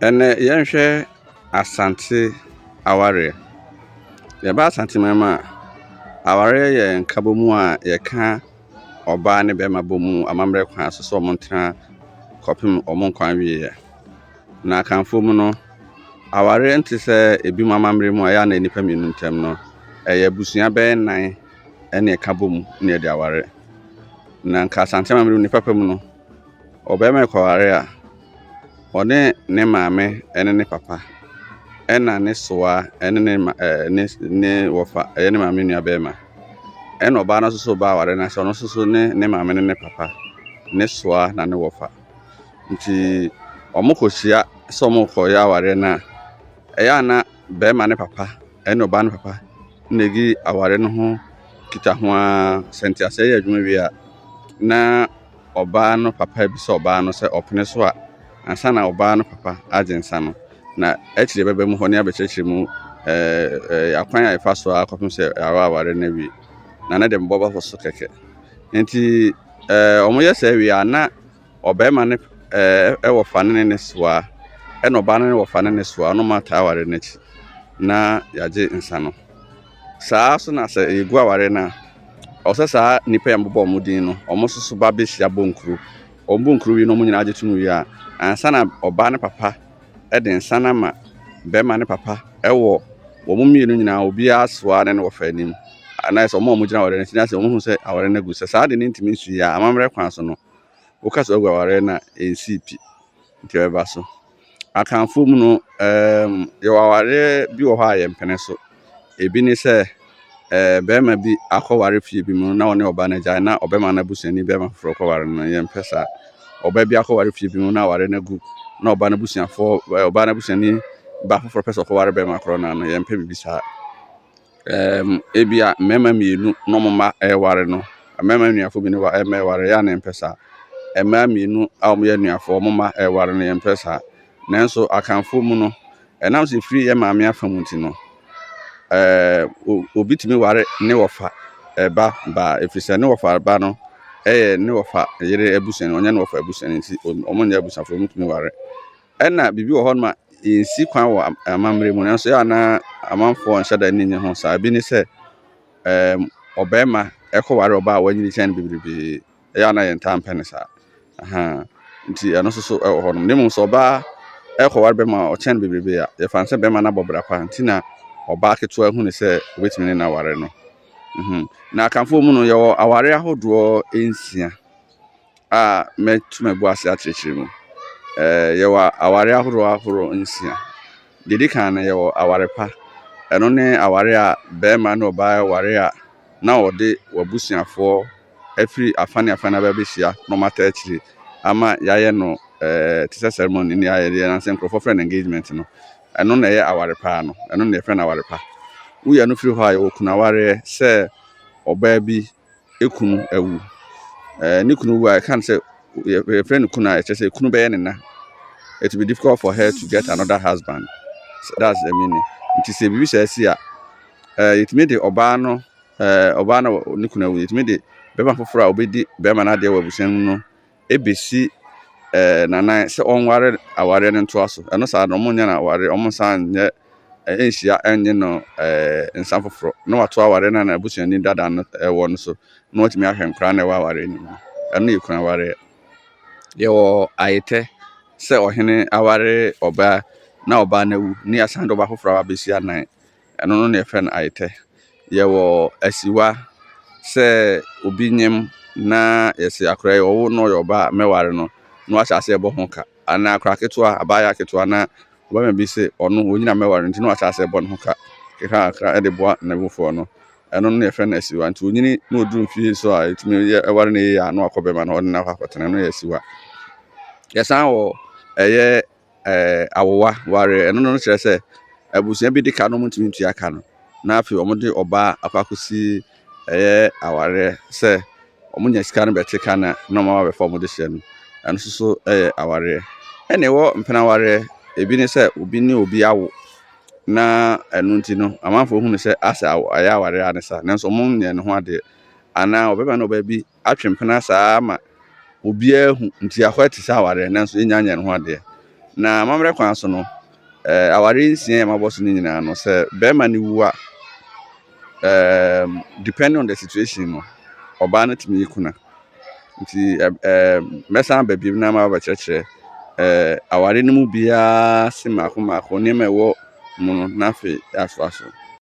Ene yenhwe asante aware. Ye ba asante mama aware ye nkabomu a ye ka oba ne be mabomu amamre kwan so so montena kopim omon kwan wiye. Na kanfo mu no aware nti se ebi mamamre mu aya na nipa mienu ntem no eye busua be nan ene kabomu ne de aware. Na nka asante mamre nipa pam no oba me kware a one ne maame ene ne papa ena ne soa ene ne wofa ene maame nua bema ena oba na so ba ware na so no so ne maame ne papa ne soa na ne wofa nti omokohia so omoko ya ware na eya na bema ne papa ena oba ne papa negi aware no ho kita ho a sentiase ya adwuma wi a na oba no papa bi so oba no se opene so a ansa na oba no papa agensa no na ekire bebe mu ho ne abekire mu akwan ya ifa so akopim se aware na wi na na dem boba so keke nti omo yesa wi ana obema ne wo fa ne soa e no ba ne wo fa ne soa no mata aware na chi na yaje nsa no saa so na se egu aware na osesa nipa ya mbobo omudin no omo soso ba behia bonkuru ombonkuru wi no mo nyina ajetu wi a ansa na oba ne papa ede nsa na ma bema ne papa ewo wo mo mienu nyina obi asoa ne wo fa anim ana so mo gyina aware na tinase mo hu se aware na gu se saa de ne ntimi nsu ya amamre kwan so no wo ka so gu aware na NCP nti eba so akanfo mu no ye aware bi wo ha ye mpene so ebi ni se bema bi akọware fie bi mu na one oba na jai na obema na busuani bema fro kọware no ye mpesa oba bi akọware fie bi mu na aware na gu na oba na busuafo oba na busuani ba foforo pesa kọware bema kro na no ye mpe bibisa ebia mema mienu no mama ware no mema nuafo bi ne wa ware ya na mpesa mema mienu awom ye nuafo mama ware no ye mpesa nanso akanfo mu no enam se free ye maame afamunti no obitimi ware ne wofa ba efisa ne wofa ba no ne wofa yere abusan onye ne wofa abusan nti omonye abusan fo mutumi ware ena bibi wo honma ensi kwan wo amamre mu nanso ya na amanfo nhyada ni nye ho sa bi ni se obema ekọ ware oba wanyini chen bibibi ya na yenta mpene sa nti ano so honum ne mu so oba ekọ ware bema o chen bibibi ya ye fanse bema na bobra kwa ntina oba keto ahu ne se obetimi na ware no na akanfo mu no ye aware ahodo ensia a metuma bu ase akyekire mu ye aware ahodo ensia didi kan na ye aware pa eno ne aware a bema na oba ware a na ode wabusuafo afiri afane ba behia no mata akyire ama yaye no tisa ceremony ni yaye na senkrofo friend engagement no eno na ye aware pa no eno na ye friend aware pa uya no firi ho aye okuna aware se oba bi ekunu awu ni kunu wa kan se ye friend kuna se kunu be ye ne na it will be difficult for her to get another husband. So that's the meaning. It is a bibi say a it made the oba no ni kuna awu it made the bema foforo a obedi bema na de wabusan no ebesi nana se onware aware ne nto aso eno sa no monya na aware omonsan nye enhia enye no nsan foforo no wato aware na abusuani dada no ewo no so no watimi ahwenkra na aware ni eno yekuna aware ye wo ayete se ohene aware oba na oba na wu ni asando ba foforo abesi anan eno no na efen ayete ye wo asiwa se obi nyem na yesi akra ye wo no yoba meware no no acha se ebo ho ka ana akra ketua abaya ketua na oba bi se ono onyina meware nti no acha se ebo no ka keka akra de boa na bufo no eno no ye friend asiwa nti onyini no oduru fie so a etumi ye ware na ye ano akobema na odina akotena no ye asiwa yesan wo eye awowa ware eno no kire se abusuan bi dika no mutumi ntua ka no na afi omode oba akwakosi eye aware se omunya sika no betika na no ma be form de hye no eno so aware ene wo mpena aware ebi ni se obi ni obi awo na enu nti no amanfo hu ne se asa aya aware anesa nanso mon nye ne ho ade ana obeba na oba bi atwempena saa ma obi ahu nti akwati sa aware nanso enya nya ne ho ade na amammerɛ kwan so no aware nsia mabɔ so no nyinaa no sɛ bɛrima ne wu a depending on the situation no ɔbaa no tumi yɛkuna nti mɛsan ba biem na ma bɛkyerɛkyerɛ aware no mu biara se maako nneɛma ɛwɔ mu no na afei asoa so